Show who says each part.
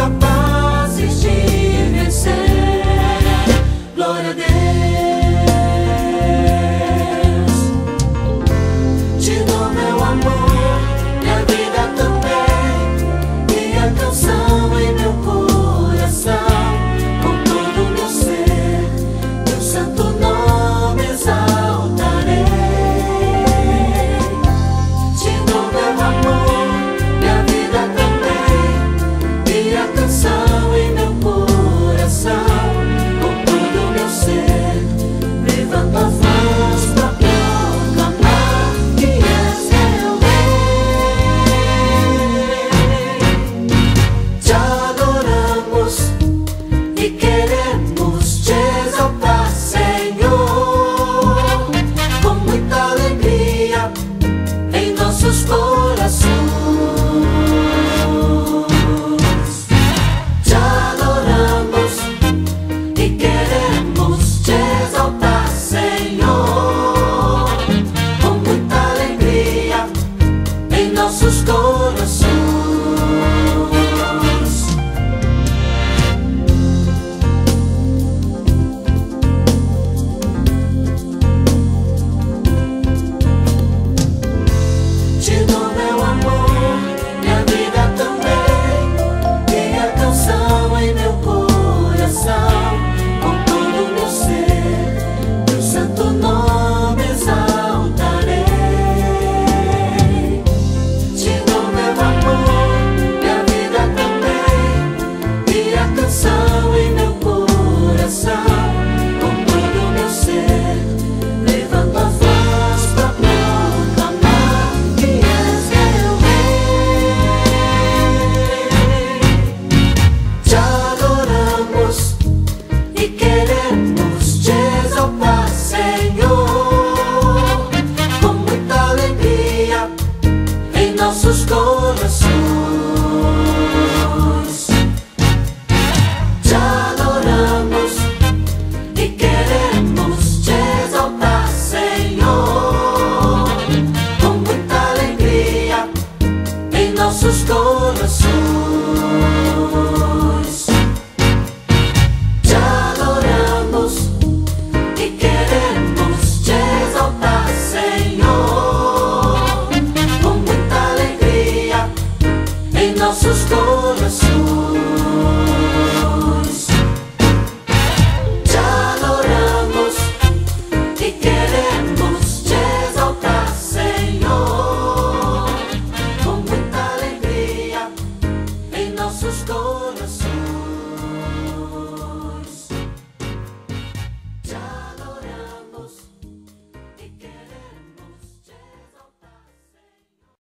Speaker 1: capazes de vencer. Glória a Deus. Te dou meu amor, minha vida também, minha canção em meu coração. Com todo o meu ser, teu santo nome exaltarei. Te dou meu amor, minha vida também, minha canção em meu coração. Com todo o meu ser, levanto a voz pra proclamar que és meu Rei. Te adoramos e queremos te exaltar, Senhor, com muita alegria em nossos corações. Te adoramos e queremos te exaltar, Senhor, com muita alegria em nossos corações. Te dou meu amor, minha vida também, minha canção em meu coração. Com todo o meu ser, teu santo nome exaltarei. Te dou meu amor, minha vida também, minha canção em meu coração. Com todo o meu ser, levanto a voz pra proclamar que és meu Rei. Te adoramos e queremos te exaltar, Senhor, com muita alegria em nossos corações. Te adoramos e queremos te exaltar, Senhor, com muita alegria em nossos corações. Te adoramos e queremos te exaltar, Senhor, com muita alegria em nossos corações.